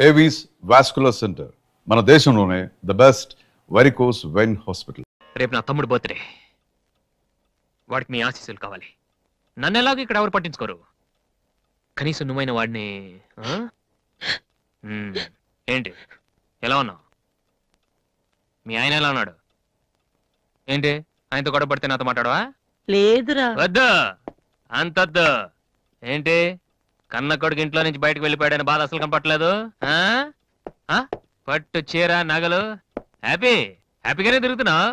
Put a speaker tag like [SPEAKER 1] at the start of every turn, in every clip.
[SPEAKER 1] Avis vascular centre మన దేశంలోనే the best varicose vein hospital.
[SPEAKER 2] రేపు నా తమ్ముడు బర్త్డే, వాడికి మీ ఆశీస్సులు కావాలి. నన్ను ఎలాగో ఇక్కడ ఎవరు పట్టించుకోరు, కనీసం నువ్వైన వాడిని. ఏంటి ఎలా ఉన్నావు? మీ ఆయన ఎలా ఉన్నాడు? ఏంటి ఆయనతో గొడవ పడితే నాతో మాట్లాడవా?
[SPEAKER 3] లేదురా.
[SPEAKER 2] వద్దు అంతొద్దు. ఏంటి కన్న కొడుకు ఇంట్లో నుంచి బయటకు వెళ్ళిపోయాడని బాధ అసలు కనపట్లేదు. పట్టు చీర నగలు హ్యాపీగానే తిరుగుతున్నావు.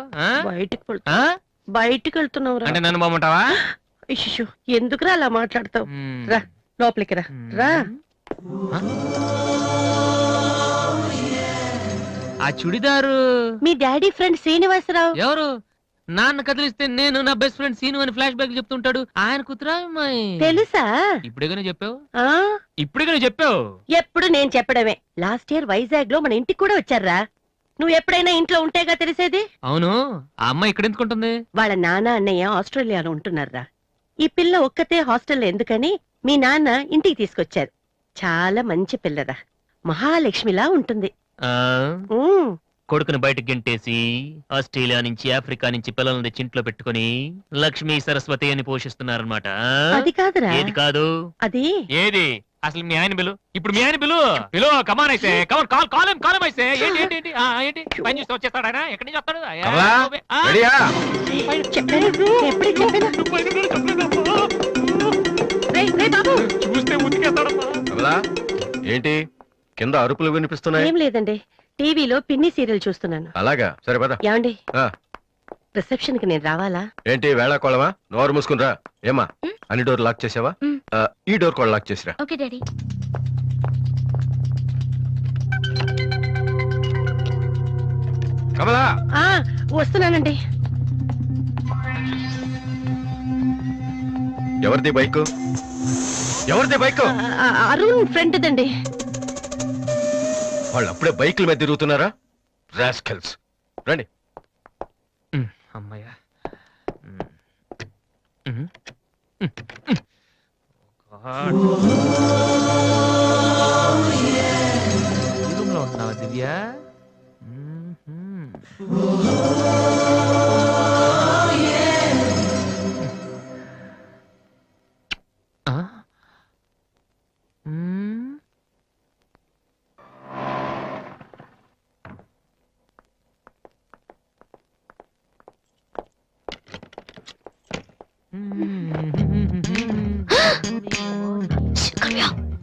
[SPEAKER 3] బయటికి వెళ్తున్నావు
[SPEAKER 2] అంటే నన్ను బాగుంటావా?
[SPEAKER 3] ఎందుకురా అలా మాట్లాడతావు? రా లోపలికి రా. రా.
[SPEAKER 2] ఆ చుడిదారు
[SPEAKER 3] మీ డాడీ ఫ్రెండ్ శ్రీనివాసరావు.
[SPEAKER 2] ఎవరు? నాన్న కదిలిస్తే నేను నా బెస్ట్ ఫ్రెండ్ సీను అని ఫ్లాష్ బ్యాక్ చెప్తుంటాడు. ఆయన కూతురా?
[SPEAKER 3] తెలుసా?
[SPEAKER 2] ఇప్పుడేగానే చెప్పావు.
[SPEAKER 3] ఇప్పుడేగానే చెప్పావు. ఎప్పుడు నేను చెప్పడమే. లాస్ట్ ఇయర్ వైజాగ్ లో మన ఇంటికి కూడా వచ్చారా. నువ్వు ఎప్పుడైనా ఇంట్లో ఉంటేగా తెలిసేది.
[SPEAKER 2] అవును, ఆ అమ్మాయి ఇక్కడ ఎందుకుంటుంది?
[SPEAKER 3] వాళ్ళ నాన్న అన్నయ్య ఆస్ట్రేలియాలో ఉంటున్నారా. ఈ పిల్ల ఒక్కతే హాస్టల్లో ఎందుకని మీ నాన్న ఇంటికి తీసుకొచ్చారు. చాలా మంచి పిల్లరా, మహాలక్ష్మిలా ఉంటుంది.
[SPEAKER 2] కొడుకుని బయటకు గెంటేసి ఆస్ట్రేలియా నుంచి ఆఫ్రికా నుంచి పిల్లల్ని తెచ్చి ఇంట్లో పెట్టుకుని లక్ష్మీ సరస్వతి అని పోషిస్తున్నారన్నమాట.
[SPEAKER 3] అది కాదురా.
[SPEAKER 2] ఏది కాదు?
[SPEAKER 3] అది
[SPEAKER 2] ఏది అసలు? మీ ఆయన బిలు. ఇప్పుడు మీ ఆయన బిలు బిలు. కమాన్ అయితే కమాన్ కాల్ కాలం కాలం అయితే ఏంటి ఏంటి ఏంటి ఏంటి పని చూస్తే వచ్చేస్తాడు ఆయన. ఎక్కడి నుంచి వస్తాడు? చూస్తే ఉతికేస్తాడమ్మా.
[SPEAKER 4] ఏంటి కింద అరుపులు వినిపిస్తున్నాయి?
[SPEAKER 3] ఏం లేదండి, టీవీలో పిన్ని సీరియల్ చూస్తున్నాను.
[SPEAKER 4] అలాగా, సరే పద.
[SPEAKER 3] ఏమండి రిసెప్షన్ కి నేను రావాలా?
[SPEAKER 4] ఏంటి వేళాకోళమా? నోరు మూసుకునిరా. ఏమా అన్ని డోర్ లాక్ చేసావా? ఈ డోర్ కూడా లాక్ చేసిరా.
[SPEAKER 5] Okay daddy.
[SPEAKER 4] కమలా
[SPEAKER 3] వస్తున్నానండి.
[SPEAKER 4] ఎవరిది బైక్? ఎవరిది బైక్?
[SPEAKER 3] అరుణ్ ఫ్రెండ్ దండి.
[SPEAKER 4] వాళ్ళు అప్పుడే బైకుల మీద తిరుగుతున్నారా? రాస్కల్స్. రండి.
[SPEAKER 2] అమ్మాయ్యా, రూమ్లో ఉన్నావా దివ్య?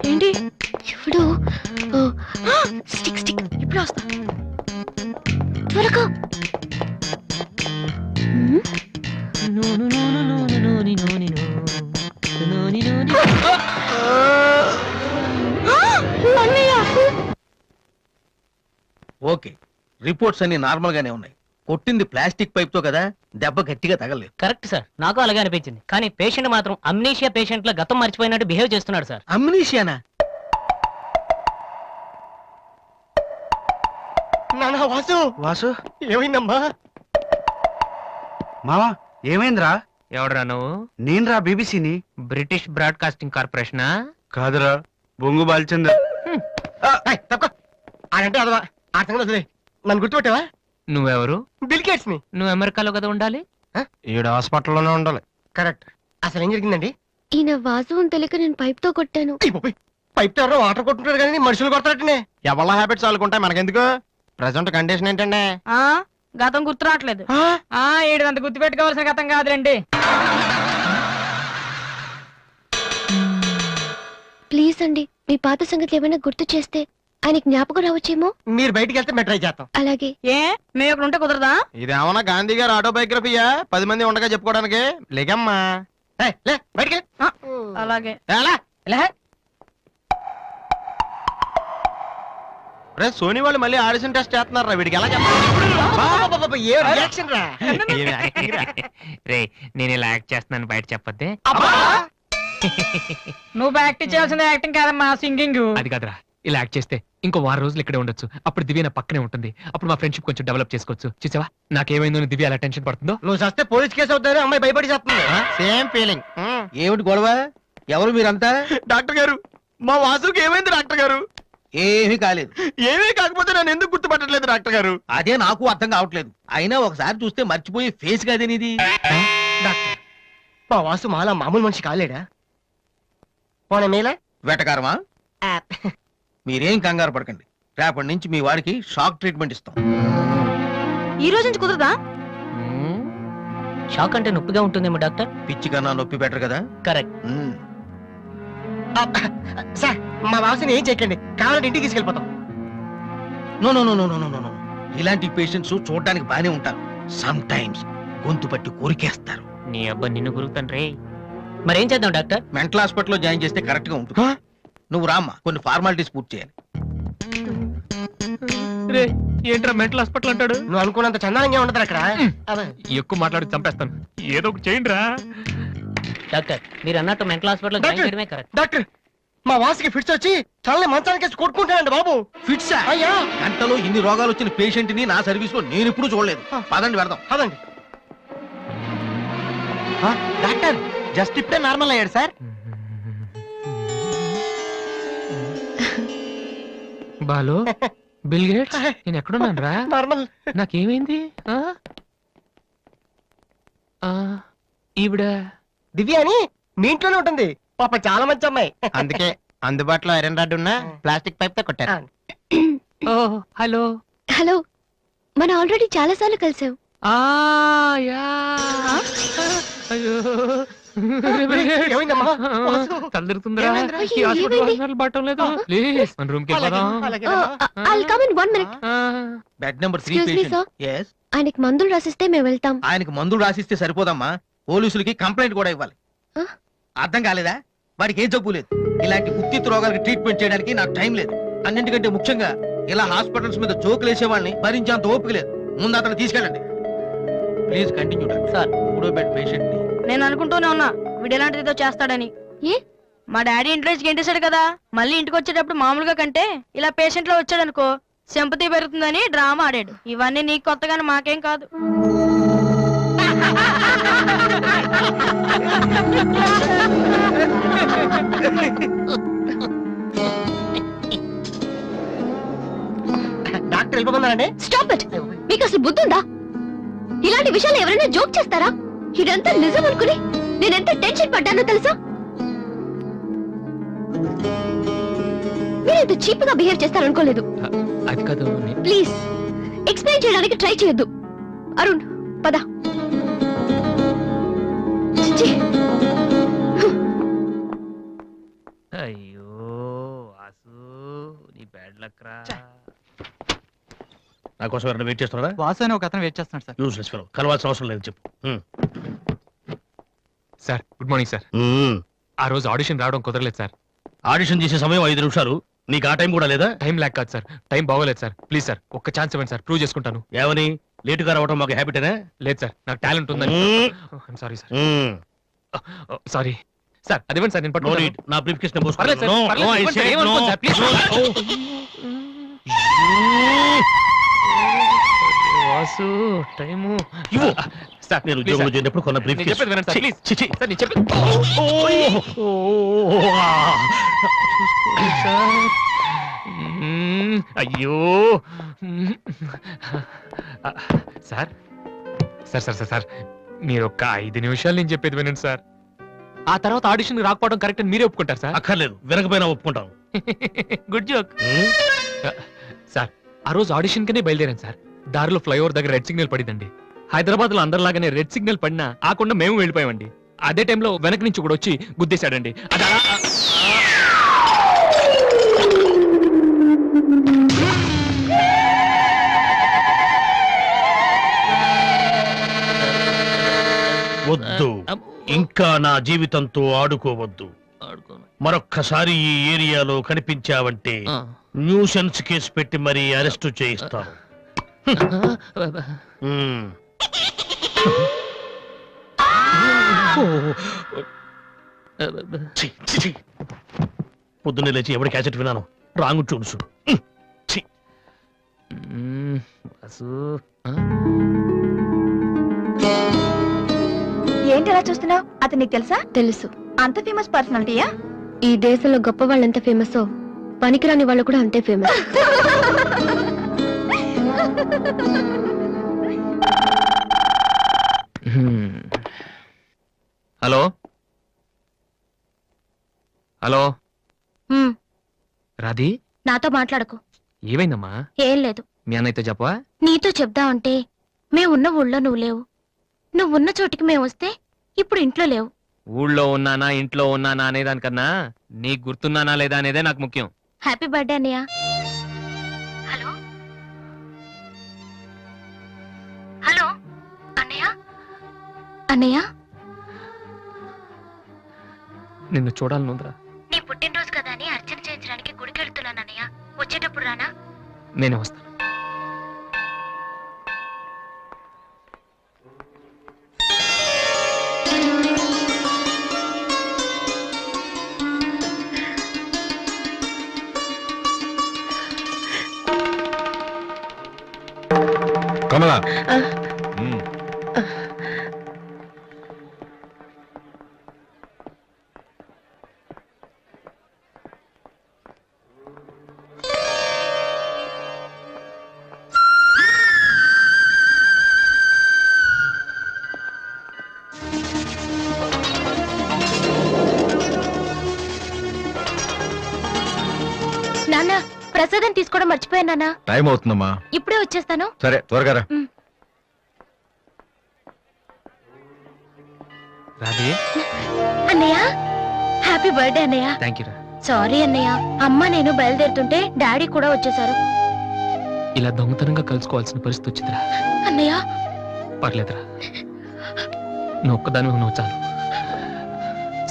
[SPEAKER 5] ఏంటి ఇప్పుడు స్టిక్ స్టిక్ ఇప్పుడు వస్తా త్వరగా.
[SPEAKER 6] ఓకే, రిపోర్ట్స్ అన్ని నార్మల్ గానే ఉన్నాయి. కొట్టింది ప్లాస్టిక్ పైప్ తో కదా, దెబ్బ గట్టిగా తగలేదు.
[SPEAKER 7] కరెక్ట్ సార్, నాకు అలాగే అనిపించింది. కానీ పేషెంట్ మాత్రం అమ్నీషియా పేషెంట్ లా గతం మర్చిపోయినట్టు బిహేవ్ చేస్తున్నాడు సార్.
[SPEAKER 6] అమ్నీషియానా?
[SPEAKER 8] వాసు
[SPEAKER 6] వాసు
[SPEAKER 8] ఏమైందమ్మా?
[SPEAKER 6] మావా ఏమైందిరా?
[SPEAKER 2] ఎవడరా నువ్వు?
[SPEAKER 6] నేనురా, బీబీసీని.
[SPEAKER 2] British broadcasting కార్పొరేషనా?
[SPEAKER 6] కాదురా, బొంగు బాల్చందర్.
[SPEAKER 8] అంటే అదవా ఆ సంగతి వదిలే. నన్ను గుర్తుపెట్టావా?
[SPEAKER 2] నువ్వెవరు?
[SPEAKER 8] బిల్ గేట్స్ ని.
[SPEAKER 2] నువ్వు అమెరికాలో కదా ఉండాలి.
[SPEAKER 6] ఈడ హాస్పిటల్లోనే ఉండాలి.
[SPEAKER 8] కరెక్ట్. అసలు ఏం జరిగిందండి?
[SPEAKER 5] ఈయన వాసు అని తెలియక నేను పైప్ తో కొట్టాను.
[SPEAKER 8] పైప్ తో ఎవరో వాటర్ కొట్టుకుంటారు కానీ మనుషులు కొడతారటనే.
[SPEAKER 6] ఎవళ్ళ హ్యాబిట్స్ వాళ్ళకుంటాయి, మనకెందుకు? ప్రెసెంట్ కండిషన్ ఏంటండి?
[SPEAKER 7] గతం గుర్తు రావట్లేదు. ఏడంత గుర్తు పెట్టుకోవాల్సిన గతం కాదులేండి.
[SPEAKER 5] ప్లీజ్ అండి, మీ పాత సంగతి ఏమైనా గుర్తు చేస్తే ఆయనకి జ్ఞాపకం రావచ్చేమో.
[SPEAKER 8] మీరు బయటికి వెళ్తే మేము ట్రై చేస్తాం.
[SPEAKER 5] అలాగే.
[SPEAKER 7] ఏ మేము ఇక్కడ ఉంటే కుదరదా?
[SPEAKER 6] ఇదేమన్నా గాంధీ గారు ఆటోబయోగ్రఫీయా? 10 మంది ఉండగా చెప్పుకోవడానికి? లేకమ్మా.
[SPEAKER 8] లే బయటికి.
[SPEAKER 7] అలాగే.
[SPEAKER 6] సోనీ వాళ్ళు మళ్ళీ ఆడిషన్ టెస్ట్ చేస్తున్నారా? వీడికి ఎలా చెప్పాలి?
[SPEAKER 2] రే నేను ఇలా యాక్ట్ చేస్తున్నాను బయట చెప్పొద్దే.
[SPEAKER 7] నువ్వు యాక్టింగ్ చేయాల్సింది యాక్టింగ్ కాదమ్మా, సింగింగ్.
[SPEAKER 2] అది కాదురా, ఇలా యాక్ట్ చేస్తే ఇంకో 6 రోజులు ఇక్కడే ఉండొచ్చు. అప్పుడు దివ్య నా పక్కనే ఉంటుంది. అప్పుడు మా ఫ్రెండ్షిప్ కొంచెం డెవలప్ చేసుకోవచ్చు. చూసావా నాకేమైందో దివ్య అలా టెన్షన్ పడుతుందో.
[SPEAKER 8] నువ్వు చస్తే పోలీస్ కేసు అవుతారు. అమ్మాయి భయపడి చేస్తుంది.
[SPEAKER 6] Same feeling. ఏమిటి గొడవ? ఎవరు మీరంతా?
[SPEAKER 8] డాక్టర్ గారు, మా వాసుకి ఏమైంది డాక్టర్ గారు?
[SPEAKER 6] ఏమీ కాలేదు.
[SPEAKER 4] ఏమీ కాకపోతే నన్ను ఎందుకు గుర్తుపట్టలేదు డాక్టర్ గారు?
[SPEAKER 6] అదే నాకు అర్థం కావట్లేదు. అయినా ఒకసారి చూస్తే మర్చిపోయే ఫేస్ కాదేనిది.
[SPEAKER 8] డాక్టర్ మా వాసు మాలా మామూలు మనిషి కాలేడా? పోనీ మేలా
[SPEAKER 6] వెటకారమా? మీరేం కంగారు పడకండి. రేపటి నుంచి మీ వాడికి షాక్ ట్రీట్మెంట్ ఇస్తాం.
[SPEAKER 5] ఈ రోజు నుంచి కుదరదా?
[SPEAKER 7] షాక్ అంటే నొప్పిగా ఉంటుందేమో డాక్టర్.
[SPEAKER 6] పిచ్చి కన్నా నొప్పి బెటర్ కదా.
[SPEAKER 7] కరెక్ట్.
[SPEAKER 8] సార్ మా వాసుని ఏం చేయకండి, కావాలంటే ఇంటికి తీసుకెళ్ళిపోతాం.
[SPEAKER 6] No no no no no no no. ఇలాంటి పేషెంట్స్ చూడడానికి బానే ఉంటారు. సమ్ టైమ్స్ గొంతు పట్టి కోరికేస్తారు.
[SPEAKER 2] నీ అబ్బా నిన్ను గురుకుతాను.
[SPEAKER 7] మరేం చేద్దాం డాక్టర్?
[SPEAKER 6] మెంటల్ హాస్పిటల్లో జాయిన్ చేస్తే కరెక్ట్ గా ఉంటుంది. నువ్వు రామ్మా, కొన్ని ఫార్మాలిటీస్ పూర్తి చేయాలి.
[SPEAKER 2] రే ఏంట్రా మెంటల్ హాస్పిటల్ అంటాడు?
[SPEAKER 8] నువ్వు అనుకున్నంత చందానంగా ఉండదు అక్కడ. అదే.
[SPEAKER 2] ఎక్కువ మాట్లాడి చంపేస్తాను. ఏదో ఒకటి చేయండి రా.
[SPEAKER 7] డాక్టర్ మీరు అన్నట్టు మెంటల్ హాస్పిటల్ జాయిన్
[SPEAKER 8] డాక్టర్!
[SPEAKER 7] చేయడమే కరెక్ట్.
[SPEAKER 8] డాక్టర్ మా వాసుకి ఫిట్స్ వచ్చి చల్లని మంచానికి వేసి కొట్టుకుంటానండి బాబు.
[SPEAKER 6] ఫిట్సా?
[SPEAKER 8] అయ్యా
[SPEAKER 6] గంటలో ఇన్ని రోగాలు వచ్చిన పేషెంట్ ని నా సర్వీస్ లో నేను ఎప్పుడు చూడలేదు. పదండి వెళ్దాం.
[SPEAKER 8] అదండి. డాక్టర్ జస్ట్ ఇప్పుడే నార్మల్ అయ్యాడు సార్.
[SPEAKER 2] బాలు బిల్ గేట్స్ నేను ఎక్కడున్నాను రా?
[SPEAKER 8] నార్మల్.
[SPEAKER 2] నాకేమైంది? ఈవిడ
[SPEAKER 8] దివ్య అని మీ ఇంట్లోనే ఉంటుంది. పాప చాలా మంచి అమ్మాయి. అందుకే అందుబాటులో ఐరన్ రాడ్ ఉన్న ప్లాస్టిక్ పైప్ తో కొట్టారు.
[SPEAKER 2] ఓ హలో.
[SPEAKER 5] హలో, మనం ఆల్రెడీ చాలా సార్లు కలిసాం.
[SPEAKER 2] యా అయ్యో
[SPEAKER 8] ఏమైందమ్మా? వాసు.
[SPEAKER 2] తలదిరుతుందిరా.
[SPEAKER 8] ఏమైందిరా?
[SPEAKER 2] ఈ హాస్పిటల్
[SPEAKER 5] ఏమైంది?
[SPEAKER 2] హాస్పిటల్ పట్టం లేదు. ప్లీజ్ మన రూమ్ కి వెళ్దాం.
[SPEAKER 8] అలాగేనమ్మా.
[SPEAKER 5] I'll come in 1 minute.
[SPEAKER 6] Bed number 3
[SPEAKER 5] Excuse me,
[SPEAKER 6] patient. yes.
[SPEAKER 5] ఆయనకి మందులు రాసిస్తే మేము వెళ్తాం.
[SPEAKER 6] ఆయనకి మందులు రాసిస్తే సరిపోదమ్మా, పోలీసులకి కంప్లైంట్ కూడా ఇవ్వాలి.
[SPEAKER 5] ఆ?
[SPEAKER 6] అర్థం కాలేదా? వాడికి ఏం జబ్బు లేదు. ఇలాంటి ఉత్తిత్ రోగాలకి ట్రీట్మెంట్ చేయడానికి నాకు టైం లేదు. అన్నింటికంటే ముఖ్యంగా ఇలా హాస్పిటల్స్ మీద జోకులు వేసే వాళ్ళని భరించేంత ఓపిక లేదు. ముందు అతను తీసుకెళ్ళండి. Please continue doctor.
[SPEAKER 7] సార్.
[SPEAKER 6] 3వ బెడ్ పేషెంట్ ని.
[SPEAKER 9] నేను అనుకుంటూనే ఉన్నా వీడు ఎలాంటిదో చేస్తాడని.
[SPEAKER 5] ఏ?
[SPEAKER 9] మా డాడీ ఇంట్రెస్ట్ గెంటేశాడు కదా, మళ్ళీ ఇంటికి వచ్చేటప్పుడు మామూలుగా కంటే ఇలా పేషెంట్ లో వచ్చాడు అనుకో సింపతి పెరుగుతుందని డ్రామా ఆడాడు. ఇవన్నీ నీకు కొత్తగానే మాకేం కాదు.
[SPEAKER 8] డాక్టర్ వెళ్ళిపోతున్నారండి.
[SPEAKER 5] Stop it. మీకు అసలు బుద్ధి ఉందా? ఇలాంటి విషయాలు ఎవరైనా జోక్ చేస్తారా? ఇదంతా నిజం అనుకుని నేనెంత టెన్షన్ పడ్డానో తెలుసా? మీరు ఇంత చీప్ గా బిహేవ్ చేస్తారనుకోలేదు.
[SPEAKER 2] అది కాదు.
[SPEAKER 5] ప్లీజ్ ఎక్స్ప్లెయిన్ చేయడానికి ట్రై చేయొద్దు. అరుణ్ పద. ఛీ!
[SPEAKER 2] అయ్యో వాసు నీ బ్యాడ్ లక్ రా.
[SPEAKER 4] నా కోసం ఎవరైనా వెయిట్ చేస్తున్నారా?
[SPEAKER 8] వాసు అని ఒక అతను వెయిట్ చేస్తున్నాడు సార్.
[SPEAKER 4] Useless fellow. కలవాల్సిన అవసరం లేదు, చెప్పు.
[SPEAKER 2] Sir good morning sir. ఆ రోజు ఆడిషన్ రావడం కుదరలేదు సార్.
[SPEAKER 4] ఆడిషన్ చేసే సమయం 5 నిమిషాలు. నీకు ఆ టైం కూడా లేదా?
[SPEAKER 2] టైం ల్యాక్ కాదు సార్, టైం బాగోలేదు సార్. ప్లీజ్ సార్ ఒక్క ఛాన్స్ ఇవ్వండి సార్, ప్రూవ్ చేసుకుంటాను.
[SPEAKER 4] ఏమని? లేటుగా రావడం మాకు హ్యాబిటేనా?
[SPEAKER 2] లేదు సార్ నాకు టాలెంట్ ఉందని. Sorry sir, sorry sir. అది ఇవ్వండి సార్, నేను
[SPEAKER 4] నో
[SPEAKER 2] పట్టుకుంటాను.
[SPEAKER 4] నీడ్. నా బ్రీఫ్ కేస్
[SPEAKER 2] పర్లేదు సార్, పర్లేదు, ఇవ్వండి సార్, ఏమనుకోండి sir, please. Vasu time sir.
[SPEAKER 4] నేను
[SPEAKER 2] ప్లీజ్
[SPEAKER 4] ఉద్యోగంలో
[SPEAKER 2] సార్.
[SPEAKER 4] చేరినప్పుడు కొన్న బ్రీఫ్
[SPEAKER 2] నేను
[SPEAKER 4] కేస్.
[SPEAKER 2] చెప్పేది వినండి సార్, ప్లీజ్.
[SPEAKER 4] చిచి.
[SPEAKER 2] సార్ నేను చెప్పేది చూసుకోండి సార్. అయ్యో sir sir sir sir sir మీరు ఒక్క 5 నిమిషాలు నేను చెప్పేది వినండి సార్. ఆ తర్వాత ఆడిషన్ రాకపోవడం కరెక్ట్ అని మీరే ఒప్పుకుంటారు సార్.
[SPEAKER 4] అక్కర్లేదు, వినకపోయినా ఒప్పుకుంటాం.
[SPEAKER 2] Good joke sir. ఆ రోజు ఆడిషన్ కనే బయలుదేరాను సార్. దారిలో ఫ్లైఓవర్ దగ్గర రెడ్ సిగ్నల్ పడిందండి. హైదరాబాద్ లో అందరిలాగానే రెడ్ సిగ్నల్ పడినా ఆకుండా మేము వెళ్ళిపోయామండి. అదే టైంలో వెనక నుంచి కూడా వచ్చి గుద్దేశాడండి. అది అలా
[SPEAKER 4] వద్దు, ఇంకా నా జీవితంతో ఆడుకోవద్దు. మరొక్కసారి ఈ ఏరియాలో కనిపించావంటే న్యూసెన్స్ కేసు పెట్టి మరీ అరెస్టు చేయిస్తాను. పొద్దున్నే లేచి ఎవరి క్యాసెట్ విన్నాను? Wrong tunes.
[SPEAKER 9] ఏంటి అలా చూస్తున్నావు? అతను నీకు తెలుసా?
[SPEAKER 5] తెలుసు.
[SPEAKER 9] అంత ఫేమస్ పర్సనాలిటీయా?
[SPEAKER 5] ఈ దేశంలో గొప్ప వాళ్ళెంత ఫేమసో పనికిరాని వాళ్ళు కూడా అంతే ఫేమస్.
[SPEAKER 2] హలో హలో రాధి,
[SPEAKER 5] నాతో మాట్లాడకు.
[SPEAKER 2] ఏమైందమ్మా?
[SPEAKER 5] ఏం లేదు.
[SPEAKER 2] మీ అన్నయ్యతో చెప్పవా?
[SPEAKER 5] నీతో చెప్దామంటే మేమున్న ఊళ్ళో నువ్వు లేవు. నువ్వున్న చోటికి మేము వస్తే ఇప్పుడు ఇంట్లో లేవు.
[SPEAKER 2] ఊళ్ళో ఉన్నానా ఇంట్లో ఉన్నానా అనేదానికన్నా నీకు గుర్తున్నానా లేదా అనేదే నాకు ముఖ్యం.
[SPEAKER 5] హ్యాపీ బర్త్డే అన్నయ్య. హలో హలో అన్నయ్య. అన్నయ్య,
[SPEAKER 2] నిన్ను చూడాలనుందిరా.
[SPEAKER 5] నీ పుట్టినరోజు కదా అని అర్చన చేయించడానికి గుడికి వెళ్తున్నాను అన్నయ్య. వచ్చేటప్పుడు రానా?
[SPEAKER 2] నేనే వస్తాను.
[SPEAKER 4] కమలా
[SPEAKER 5] నాన్న, ప్రసాదం తీసుకోవడం మర్చిపోయాను నాన్న.
[SPEAKER 4] టైం అవుతుందమ్మా.
[SPEAKER 5] ఇప్పుడే వచ్చేస్తాను.
[SPEAKER 4] సరే త్వరగా రా.
[SPEAKER 2] రాధి,
[SPEAKER 5] అన్నయ్య, హ్యాపీ బర్త్డే అన్నయ్య.
[SPEAKER 2] థ్యాంక్ యూ రా.
[SPEAKER 5] సారీ అన్నయ్య, అమ్మ నేను బయలుదేరుతుంటే డాడీ కూడా వచ్చేసారు.
[SPEAKER 2] ఇలా దొంగతనంగా కలుసుకోవాల్సిన పరిస్థితి వచ్చిందిరా.
[SPEAKER 5] అన్నయ్య,
[SPEAKER 2] పర్లేదురా, నువ్వు ఒక్కదాని నువ్వు చాలు.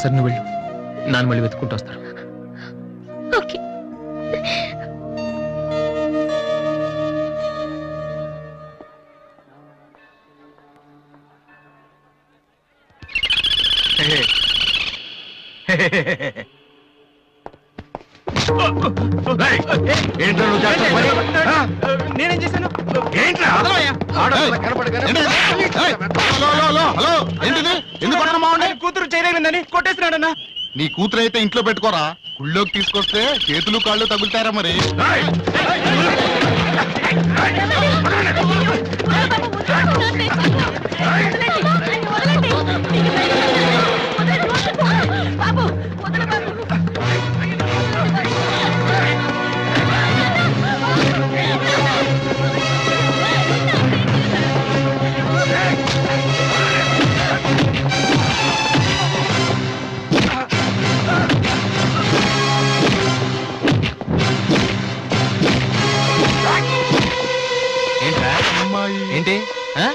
[SPEAKER 2] సరే నువ్వు వెళ్ళు, నాన్న మళ్ళీ వెతుక్కుంటూ వస్తారు.
[SPEAKER 5] ఓకే.
[SPEAKER 4] ఏంట్రా నువ్వు చేస్తున్న పని? ఆ?
[SPEAKER 6] నేనేం చేశాను?
[SPEAKER 4] ఏంట్రా? ఆడపిల్ల కనపడగానే-
[SPEAKER 6] కూతురు చేయలేదని కొట్టేసినాడన్నా.
[SPEAKER 1] నీ కూతురు అయితే ఇంట్లో పెట్టుకోరా, గుళ్ళోకి తీసుకొస్తే చేతులు కాళ్ళు తగులుతారా మరి.
[SPEAKER 4] ఏయ్!
[SPEAKER 2] ఏంట్రా?
[SPEAKER 1] అమ్మాయి
[SPEAKER 2] ఏంటి ఆ?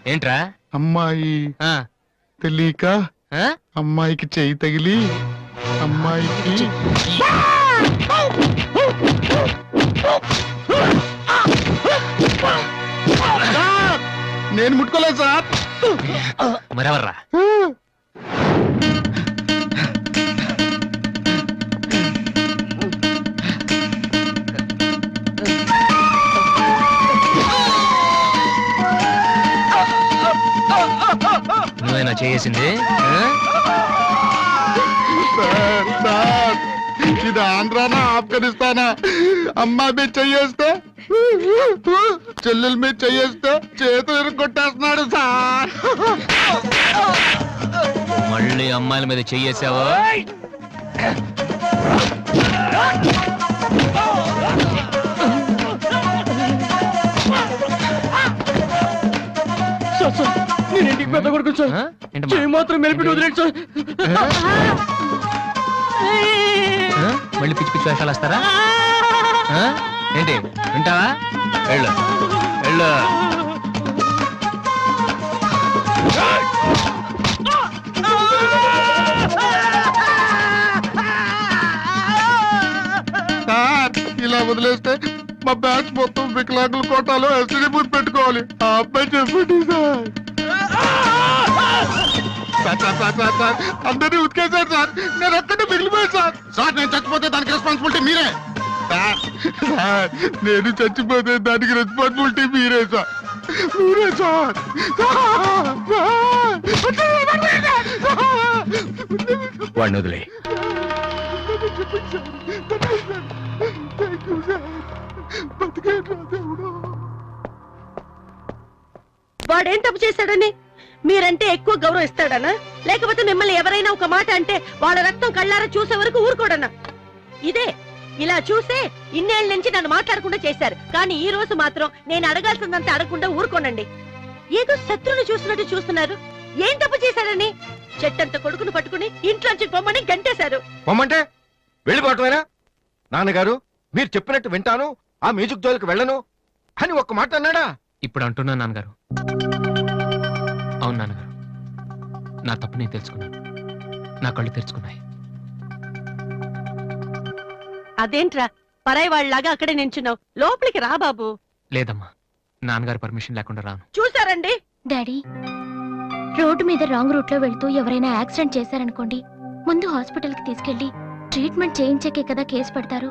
[SPEAKER 2] ఏంట్రా?
[SPEAKER 1] అమ్మాయి
[SPEAKER 2] ఆ?
[SPEAKER 1] తెలియక
[SPEAKER 2] ఆ?
[SPEAKER 1] అమ్మాయికి చెయ్యి తగిలి అమ్మాయికి నేను ముట్టుకోలేదు సార్.
[SPEAKER 2] మరెవర్రా? నువ్వేనా చేసింది?
[SPEAKER 1] సార్, సార్, ఇది ఆంధ్రానా ఆఫ్ఘనిస్తానా? అమ్మాయి మీద చెయ్యేస్తే చెల్లెల మీద చెయ్యేస్తే చేతులు కొట్టేస్తున్నాడు సార్.
[SPEAKER 2] మళ్ళీ అమ్మాయిల మీద చెయ్యేసావా?
[SPEAKER 6] నేను ఇంటికి పెద్ద కొడుకు సార్.
[SPEAKER 2] ఆ? ఏంటమ్మా?
[SPEAKER 6] చెయ్యి మాత్రం మెలిపి వదిలేడు సార్.
[SPEAKER 2] ఆ? మళ్ళీ పిచ్చి పిచ్చి వేషాలు వస్తారా? ఆ? ఏంటి వింటావా? వెళ్ళు వెళ్ళు.
[SPEAKER 1] సార్, ఇలా వదిలేస్తే మా బ్యాచ్ మొత్తం వికలాంగుల కోటాలో ఎస్టీడీ బూత్ పెట్టుకోవాలి. ఆ అబ్బాయి చెప్పండి sir. Sir, sir, sir, sir, sir, అందరినీ ఉతికేశారు సార్. నేను ఒక్కడే మిగిలిపోయాను సార్. సార్, నేను చచ్చిపోతే దానికి రెస్పాన్సిబిలిటీ మీరే. సార్, సార్, నేను చచ్చిపోతే దానికి రెస్పాన్సిబిలిటీ మీరే సార్. మీరే సార్.
[SPEAKER 4] వాడిని వదిలే.
[SPEAKER 1] సార్ సార్ బతికేట్రా దేవుడు.
[SPEAKER 3] వాడేం తప్పు చేశాడని మీరంటే ఎక్కువ గౌరవం ఇస్తాడనా, లేకపోతే మిమ్మల్ని ఎవరైనా ఒక మాట అంటే వాళ్ళ రక్తం కళ్ళారా చూసే వరకు ఊరుకోడనా? ఇదే ఇలా చూసే ఇన్నేళ్ల నుంచి నన్ను మాట్లాడకుండా చేశారు, కానీ ఈ రోజు మాత్రం నేను అడగాల్సిందంతా అడగకుండా ఊరుకోనండి. ఏదో శత్రువుని చూసినట్టు చూస్తున్నారు. ఏం తప్పు చేశాడని చెట్టంత కొడుకును పట్టుకుని ఇంట్లోంచి పొమ్మని గంటేశారు.
[SPEAKER 4] పొమ్మంటే వెళ్ళిపోవటమేనా? నాన్నగారు మీరు చెప్పినట్టు వింటాను, ఆ మ్యూజిక్ జోలికి వెళ్ళను అని ఒక్క మాట అన్నాడా?
[SPEAKER 2] ఇప్పుడు అంటున్నా నాన్నగారు. అవును నాన్నగారు, నా తప్పు నేను తెలుసుకున్నాను. నా కళ్ళు తెరుచుకున్నాయి.
[SPEAKER 3] అదేంట్రా పరాయి వాళ్ళలాగా అక్కడే నించున్నావు, లోపలికి రా బాబు.
[SPEAKER 2] లేదమ్మా, నాన్నగారు పర్మిషన్ లేకుండా రాను.
[SPEAKER 3] చూసారండి
[SPEAKER 5] డాడీ, రోడ్డు మీద రాంగ్ రూట్ లో వెళ్తూ ఎవరైనా యాక్సిడెంట్ చేశారనుకోండి, ముందు హాస్పిటల్ కి తీసుకెళ్లి ట్రీట్మెంట్ చేయించాకే కదా కేసు పెడతారు.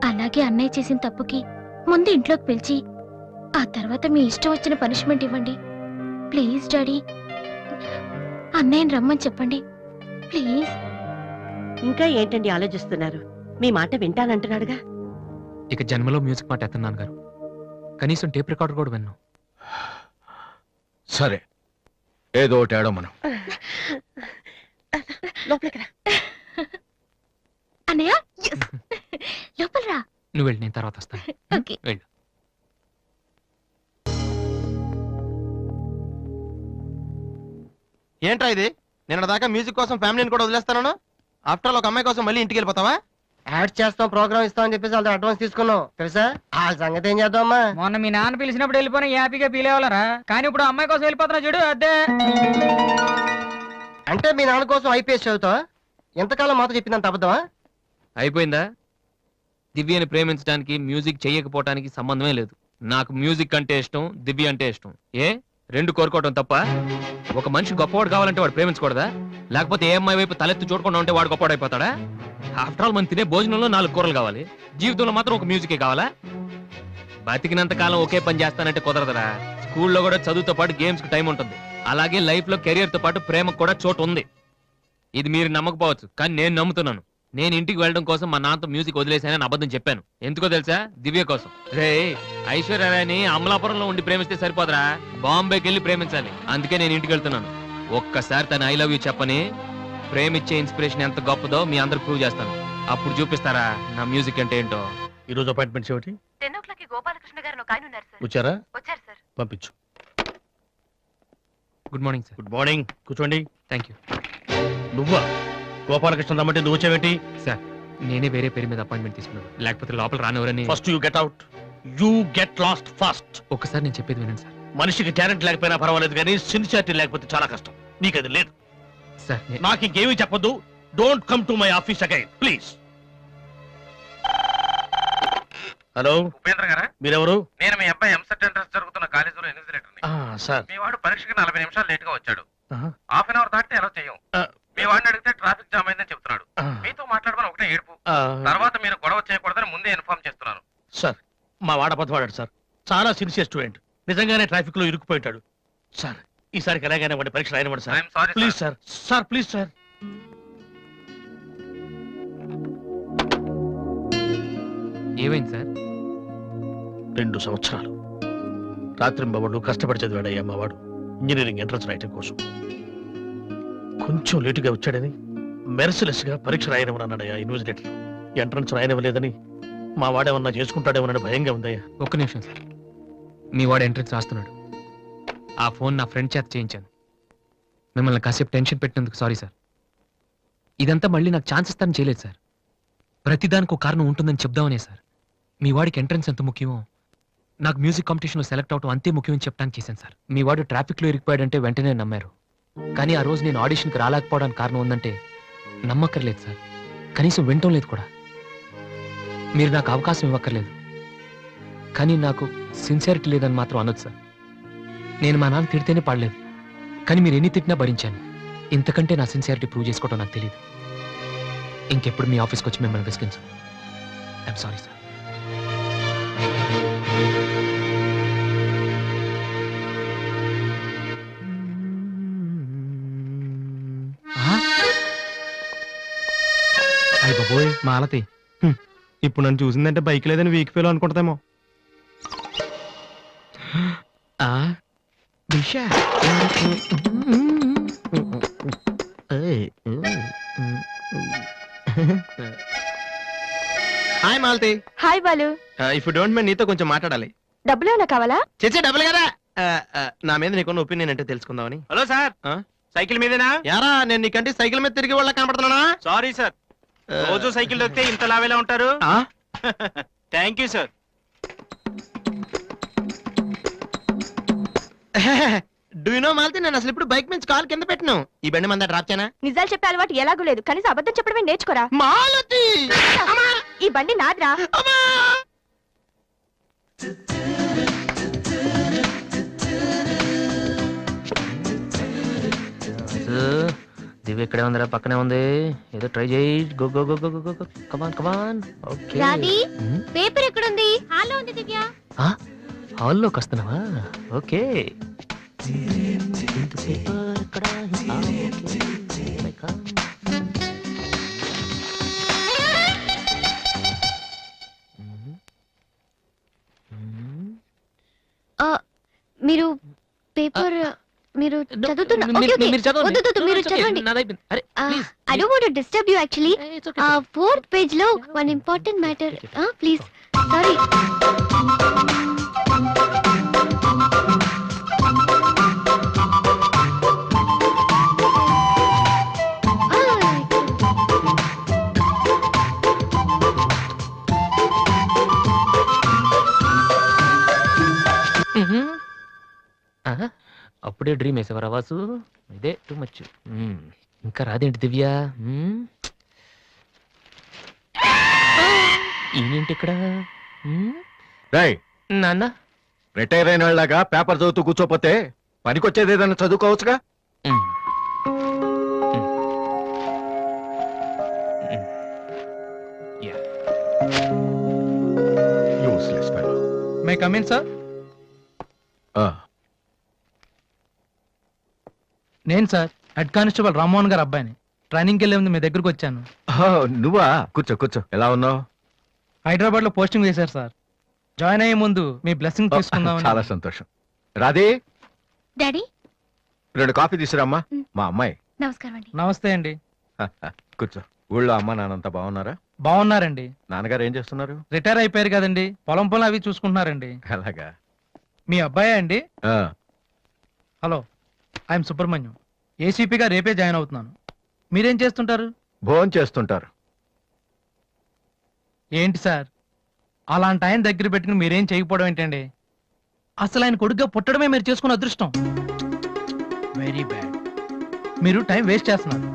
[SPEAKER 5] అలాగే అన్నయ్య చేసిన తప్పుకి ముందు ఇంట్లోకి పిలిచి ఆ తర్వాత మీ ఇష్టం వచ్చిన పనిష్మెంట్ ఇవ్వండి. ప్లీజ్ డాడీ, అన్నయ్యని రమ్మని చెప్పండి ప్లీజ్.
[SPEAKER 3] ఇంకా ఏంటండి ఆలోచిస్తున్నారు? మీ మాట వింటానంటున్నాడుగా.
[SPEAKER 2] ఇక జన్మలో మ్యూజిక్ మాట ఎత్తను నాన్నగారు. కనీసం టేప్ రికార్డర్ కూడా విన్ను.
[SPEAKER 4] సరే, ఏదో ఒకటి ఆడో మనం.
[SPEAKER 3] లోపలికి రా.
[SPEAKER 5] అన్నయ్య లోపల రా.
[SPEAKER 2] నువ్వు వెళ్ళి, నేను తర్వాత వస్తాను.
[SPEAKER 5] ఓకే.
[SPEAKER 2] వెళ్ళు.
[SPEAKER 8] ఏంట్రా ఇది? నిన్న దాకా మ్యూజిక్ కోసం ఫ్యామిలీని కూడా వదిలేస్తాను. ఆఫ్టర్ ఒక అమ్మాయి కోసం మళ్ళీ ఇంటికి వెళ్ళిపోతావా? యాడ్ చేస్తాం, ప్రోగ్రామ్ ఇస్తాం అని చెప్పేసి వాళ్ళతో అడ్వాన్స్ తీసుకున్నాం తెలుసా. ఆ సంగతి ఏం చేద్దామా?
[SPEAKER 7] మొన్న మీ నాన్న పిలిచినప్పుడు వెళ్ళిపోయిన హ్యాపీగా ఫీల్ అవ్వాలరా, కానీ ఇప్పుడు అమ్మాయి కోసం వెళ్ళిపోతున్నా చూడు అదే.
[SPEAKER 8] అంటే మీ నాన్న కోసం ఐపీఎస్ చదువుతావా? ఎంతకాలం మాతో చెప్పిందంత అబద్ధమా?
[SPEAKER 2] అయిపోయిందా? దివ్యని ప్రేమించడానికి మ్యూజిక్ చెయ్యకపోవటానికి సంబంధమే లేదు. నాకు మ్యూజిక్ అంటే ఇష్టం, దివ్య అంటే ఇష్టం. ఏ రెండు కోరుకోవటం తప్ప? ఒక మనిషి గొప్పవాడు కావాలంటే వాడు ప్రేమించకూడదా? లేకపోతే ఏ అమ్మాయి వైపు తలెత్తి చూడకుండా ఉంటే వాడు గొప్పవాడు అయిపోతాడా? ఆఫ్టర్ ఆల్ మనం తినే భోజనంలో 4 కూరలు కావాలి, జీవితంలో మాత్రం ఒక మ్యూజికే కావాలా? బతికినంత కాలం ఒకే పని చేస్తానంటే కుదరదరా. స్కూల్లో కూడా చదువుతో పాటు గేమ్స్ కి టైం ఉంటుంది. అలాగే లైఫ్ లో కెరియర్ తో పాటు ప్రేమకు కూడా చోటు ఉంది. ఇది మీరు నమ్మకపోవచ్చు, కానీ నేను నమ్ముతున్నాను. నేను ఇంటికి వెళ్ళడం కోసం మా నాన్నతో మ్యూజిక్ వదిలేసానని అబద్ధం చెప్పాను. ఎందుకో తెలుసా? దివ్య కోసం. రే, ఐశ్వర్యరాయని అమలాపురంలో ఉండి ప్రేమిస్తే సరిపోదరా, బాంబేకి వెళ్ళి ప్రేమించాలి. అందుకే నేను ఇంటికి వెళ్తున్నాను. ఒక్కసారి తన ఐ లవ్ యూ చెప్పని ప్రేమిచ్చే ఇన్స్పిరేషన్ ఎంత గొప్పదో మీ అందరికి ప్రూవ్ చేస్తాను. అప్పుడు చూపిస్తారా నా మ్యూజిక్ అంటే ఏంటో.
[SPEAKER 6] ఈ రోజు అపాయింట్మెంట్స్ ఏమిటి?
[SPEAKER 3] 10 o'clock గోపాలకృష్ణ గారు ఒక ఆయన ఉన్నారు సార్.
[SPEAKER 6] వచ్చారా?
[SPEAKER 3] వచ్చారు సార్.
[SPEAKER 6] పంపించు.
[SPEAKER 2] Good morning sir.
[SPEAKER 6] Good morning, కూర్చోండి.
[SPEAKER 2] థ్యాంక్ యూ
[SPEAKER 6] నువ్వా? గోపాలకృష్ణ రమ్మంటే నువ్వు వచ్చావేంటి?
[SPEAKER 2] సార్. నేనే వేరే పేరు మీద అపాయింట్మెంట్ తీసుకున్నాను, లేకపోతే లోపల రానివరని.
[SPEAKER 6] First you get out. You get last first.
[SPEAKER 2] ఒక్కసారి నేను చెప్పేది వినండి సార్.
[SPEAKER 6] మనిషికి టాలెంట్ లేకపోయినా పర్వాలేదు, కానీ సిన్సియారిటీ లేకపోతే చాలా కష్టం. నీకు అది లేదు.
[SPEAKER 2] సార్
[SPEAKER 6] నాకు ఇంకేమీ చెప్పొద్దు. Don't come to my office again please. Hello,
[SPEAKER 10] Upendra గారా?
[SPEAKER 6] మీరెవరు?
[SPEAKER 10] నేను మీ అబ్బాయి ఎంసెట్ ఎంట్రన్స్ జరుగుతున్న కాలేజీలో ఇన్విజిలేటర్ని.
[SPEAKER 6] సార్,
[SPEAKER 10] మీ వాడు పరీక్షకి 40 నిమిషాలు లేట్ గా వచ్చాడు.
[SPEAKER 6] ఆహా.
[SPEAKER 10] హాఫ్ అన్ అవర్ దాటితే ఎలా చేయం.
[SPEAKER 6] ఆ.
[SPEAKER 10] మీ వాడిని అడిగితే ట్రాఫిక్ జామ్ అయిందని చెప్తున్నాడు. మీతో మాట్లాడమని ఒకటే ఏడుపు. తర్వాత మీరు గొడవ చేయకూడదని ముందే ఇన్ఫార్మ్ చేస్తున్నాను.
[SPEAKER 6] సార్, మా వాడ పదవాడాడు సార్. చాలా సిన్సియర్ స్టూడెంట్. నిజంగానే ట్రాఫిక్ లో ఇరుక్కుపోయింటాడు. సార్, ఈసారికి ఎలాగైనా వాడి పరీక్ష రాయనివ్వండి sir.
[SPEAKER 10] I'm sorry
[SPEAKER 6] please sir. Sir please sir.
[SPEAKER 2] ఏమైంది సార్?
[SPEAKER 6] 2 సంవత్సరాలు రాత్రింబవళ్ళు కష్టపడి చదివాడయ్యా మా వాడు ఇంజనీరింగ్ ఎంట్రన్స్ రాయటం కోసం. కొంచెం లేటుగా వచ్చాడని మెర్సిలెస్ గా పరీక్ష రాయనివ్వనన్నాడయ్యా ఇన్విజిలేటర్. ఎంట్రన్స్ రాయనివ్వలేదని మా వాడేమన్నా చేసుకుంటాడేమోనని భయంగా ఉందయ్యా.
[SPEAKER 2] ఒక్క నిమిషం సార్. మీ వాడు ఎంట్రన్స్ రాస్తున్నాడు. ఆ ఫోన్ నా ఫ్రెండ్ చేత చేయించాను. మిమ్మల్ని కాసేపు టెన్షన్ పెట్టినందుకు సారీ సార్. ఇదంతా మళ్ళీ నాకు ఛాన్స్ ఇస్తానని చేయలేదు సార్. ప్రతిదానికి ఒక కారణం ఉంటుందని చెప్దామనే సార్. మీ వాడికి ఎంట్రన్స్ ఎంత ముఖ్యమో నాకు మ్యూజిక్ కాంపిటీషన్లో సెలెక్ట్ అవడం అంతే ముఖ్యమని చెప్పడానికి చేశాను సార్. మీ వాడు ట్రాఫిక్లో ఇరికిపోయాడంటే వెంటనే నమ్మారు. కానీ ఆ రోజు నేను ఆడిషన్కి రాలేకపోవడానికి కారణం ఉందంటే నమ్మక్కర్లేదు సార్. కనీసం వినటం లేదు కూడా. మీరు నాకు అవకాశం ఇవ్వక్కర్లేదు, కానీ నాకు సిన్సియారిటీ లేదని మాత్రం అనొచ్చు సార్. నేను మా నాన్న తిడితేనే పాడలేదు, కానీ మీరు ఎన్ని తిట్టినా భరించాను. ఇంతకంటే నా సిన్సియారిటీ ప్రూవ్ చేసుకోవడం నాకు తెలియదు. ఇంకెప్పుడు మీ ఆఫీస్కి వచ్చి మిమ్మల్ని విసిగించు. I'm sorry sir. అయ్య బాబోయ్, మాలతి.
[SPEAKER 8] ఇప్పుడు నన్ను చూసిందంటే బైక్ లేదని వీక్ ఫీల్ అనుకుంటామో. Disha hi Malathi.
[SPEAKER 9] Hi Balu,
[SPEAKER 8] if you don't mind నీతో కొంచెం మాట్లాడాలి.
[SPEAKER 9] డబ్బులు ఏమైనా కావాలా?
[SPEAKER 8] చేసే డబ్బులు కదా. నా మీద నీకున్న ఒపీనియన్ అంటే తెలుసుకుందామని.
[SPEAKER 10] హలో సార్,
[SPEAKER 8] ఆ?
[SPEAKER 10] సైకిల్ మీదేనా?
[SPEAKER 8] యారా నేను నీకంటే సైకిల్ మీద తిరిగి వాళ్ళ కనపడుతున్నా.
[SPEAKER 10] సారీ సార్, రోజు సైకిల్ దొరికితే ఇంత లావేలా ఉంటారు. Thank you sir.
[SPEAKER 8] Do you know Malathi, నేను అసలు ఇప్పుడు బైక్ మీద కాల్ కింద పెట్టను. ఈ బండి మంద డ్రాప్ చేయనా?
[SPEAKER 9] నిజాలు చెప్పే అలవాటు ఎలాగూ లేదు, కనీసం అబద్ధం చెప్పడమే నేర్చుకోరా.
[SPEAKER 8] మాలతి
[SPEAKER 9] ఈ బండి నాదిరా.
[SPEAKER 7] దివ్య ఇక్కడే ఉందిరా, పక్కనే ఉంది. ఏదో ట్రై చేయి. Go go go go go come on come on. Okay.
[SPEAKER 5] Radhi, paper ఎక్కడుంది? హాల్లో ఉంది దివ్య.
[SPEAKER 7] హాల్లోకి వస్తున్నావా? ఓకే. ఇంత పేపర్ ఇక్కడ.
[SPEAKER 5] మీరు పేపర్ మీరు చదువుతున్నా. Okay, okay. వద్దు, వద్దు, మీరు చదవండి. I don't want to disturb you actually. 4th page లో one important matter. Please. Sorry.
[SPEAKER 7] అప్పుడే డ్రీమ్ వేసేవారా వాసు? ఇదే టూ మచ్. ఇంకా రాదేంటి దివ్య? ఈయనేంటి ఇక్కడ?
[SPEAKER 4] రేయ్,
[SPEAKER 7] నాన్న
[SPEAKER 4] రిటైర్ అయిన వాళ్ళగా పేపర్ చదువుతూ కూర్చోపోతే పనికొచ్చేది ఏదైనా చదువుకోవచ్చుగా. Useless fellow.
[SPEAKER 6] May come in sir? నేను సార్ హెడ్ కానిస్టేబుల్ రామ్మోహన్ గారు అబ్బాయిని. ట్రైనింగ్కి వెళ్ళే ముందు మీ దగ్గరకు వచ్చాను.
[SPEAKER 4] నువ్వా? కూర్చో కూర్చో. ఎలా ఉన్నావు?
[SPEAKER 6] హైదరాబాద్ లో పోస్టింగ్ వేశారు సార్. జాయిన్ అయ్యే ముందు మీ బ్లెస్సింగ్ తీసుకుందామని.
[SPEAKER 4] చాలా సంతోషం. రాధే,
[SPEAKER 5] డాడీ
[SPEAKER 4] 2 కాఫీ తీసుకురామ్మా. మా అమ్మాయి.
[SPEAKER 5] నమస్కారం అండి.
[SPEAKER 6] నమస్తే అండి.
[SPEAKER 4] కూర్చో. ఊళ్ళో అమ్మ నాన్నంతా బాగున్నారా?
[SPEAKER 6] బాగున్నారండి.
[SPEAKER 4] నాన్నగారు ఏం చేస్తున్నారు?
[SPEAKER 6] రిటైర్ అయిపోయారు కదండి, పొలం అవి చూసుకుంటున్నారండి.
[SPEAKER 4] అలాగా.
[SPEAKER 6] మీ అబ్బాయే అండి?
[SPEAKER 4] ఆ,
[SPEAKER 6] హలో, ఐఎమ్ సుబ్రహ్మణ్యం. ఏసీపీగా రేపే జాయిన్ అవుతున్నాను. మీరేం చేస్తుంటారు?
[SPEAKER 4] భోజనం చేస్తుంటారు.
[SPEAKER 6] ఏంటి సార్, అలాంటి ఆయన దగ్గర పెట్టుకుని మీరేం చేయకపోవడం ఏంటండి? అసలు ఆయన కొడుగ్గా పుట్టడమే మీరు చేసుకున్న అదృష్టం. Very bad. మీరు టైం వేస్ట్ చేస్తున్నారు.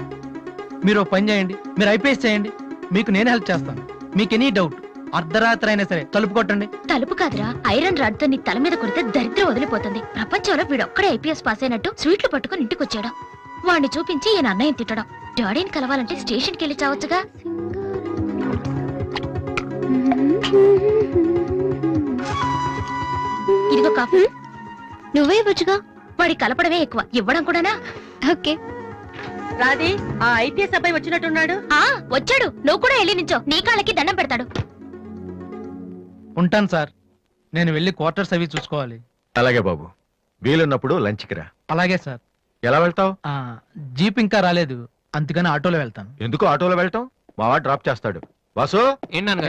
[SPEAKER 6] మీరు ఒక పని చేయండి, మీరు ఐపీఎస్ చేయండి, మీకు నేను హెల్ప్ చేస్తాను. మీకు ఎనీ డౌట్ అర్ధరాత్రి అయినా సరే తలుపు కొట్టండి.
[SPEAKER 5] తలుపు కాదురా, ఐరన్ రాడ్ తో నీ తల మీద కొడితే దరిద్రం వదిలిపోతుంది. ప్రపంచంలో వీడొక్కడే ఐపీఎస్ పాస్ అయినట్టు స్వీట్లు పట్టుకుని ఇంటికి వచ్చాడు. వాడిని చూపించి ఈయన అన్నయ్య తిట్టడం. డాడీని కలవాలంటే స్టేషన్కి వెళ్ళి చావచ్చుగా. ఇదిగో కాఫీ. నువ్వే ఇవ్వచ్చుగా. వాడి కలపడమే ఎక్కువ, ఇవ్వడం కూడానా? ఓకే.
[SPEAKER 3] రాధి, ఆ ఐపీఎస్ అబ్బాయి వచ్చినట్టున్నాడు.
[SPEAKER 5] వచ్చాడు. నువ్వు కూడా వెళ్ళి నించో, నీ కాళ్ళకి దండం పెడతాడు.
[SPEAKER 6] ఉంటాను సార్, నేను వెళ్ళి క్వార్టర్స్ అవి చూసుకోవాలి.
[SPEAKER 4] అలాగే బాబు, వీలున్నప్పుడు లంచ్కి రా.
[SPEAKER 6] అలాగే సార్.
[SPEAKER 4] ఎలా వెళ్తావు?
[SPEAKER 6] జీప్ ఇంకా రాలేదు, అందుకని ఆటోలో వెళ్తాను.
[SPEAKER 4] ఎందుకు ఆటోలో వెళ్తాం? మావా డ్రాప్ చేస్తాడు. వాసు,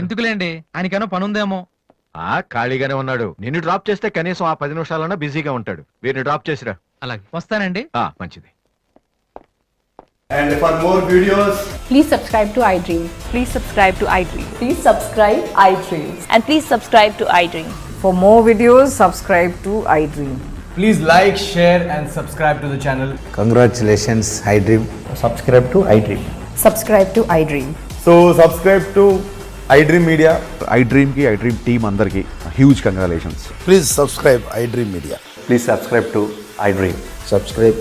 [SPEAKER 6] ఎందుకులేండి, ఆయనకేమో పని ఉందేమో.
[SPEAKER 4] ఖాళీగానే ఉన్నాడు. నిన్ను డ్రాప్ చేస్తే కనీసం ఆ 10 నిమిషాలన్నా బిజీగా ఉంటాడు. వీరిని డ్రాప్ చేసిరా.
[SPEAKER 2] అలాగే.
[SPEAKER 6] వస్తానండి.
[SPEAKER 4] మంచిది.
[SPEAKER 11] And for more videos,
[SPEAKER 9] Please subscribe to iDream. Please subscribe to iDream.
[SPEAKER 12] Please subscribe iDream.
[SPEAKER 9] And please subscribe to iDream.
[SPEAKER 12] For more videos, subscribe to iDream.
[SPEAKER 11] please like, share and subscribe to the channel.
[SPEAKER 13] Congratulations, iDream.
[SPEAKER 11] Subscribe to iDream.
[SPEAKER 12] Subscribe to iDream.
[SPEAKER 11] So subscribe to iDream Media.
[SPEAKER 13] iDream ki iDream team andarki huge congratulations.
[SPEAKER 11] Please subscribe iDream Media.
[SPEAKER 13] Please subscribe to iDream.
[SPEAKER 11] Subscribe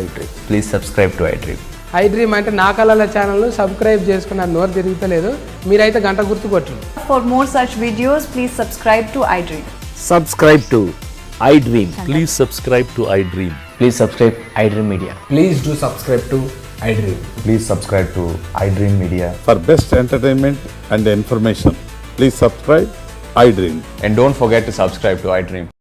[SPEAKER 11] iDream.
[SPEAKER 13] Please subscribe to iDream.
[SPEAKER 12] iDream అంటే నా కళల channel subscribe చేసుకున్న నోరు తిరుగుతలేదు. మీరైతే గంట గుర్తు కొట్టండి. For more such videos, please subscribe to iDream.
[SPEAKER 13] Subscribe to iDream. Please subscribe to iDream. Please subscribe iDream Media.
[SPEAKER 11] Please do subscribe to iDream. Please subscribe to iDream Media.
[SPEAKER 13] For best entertainment and information, please subscribe iDream.
[SPEAKER 11] And don't forget to subscribe to iDream.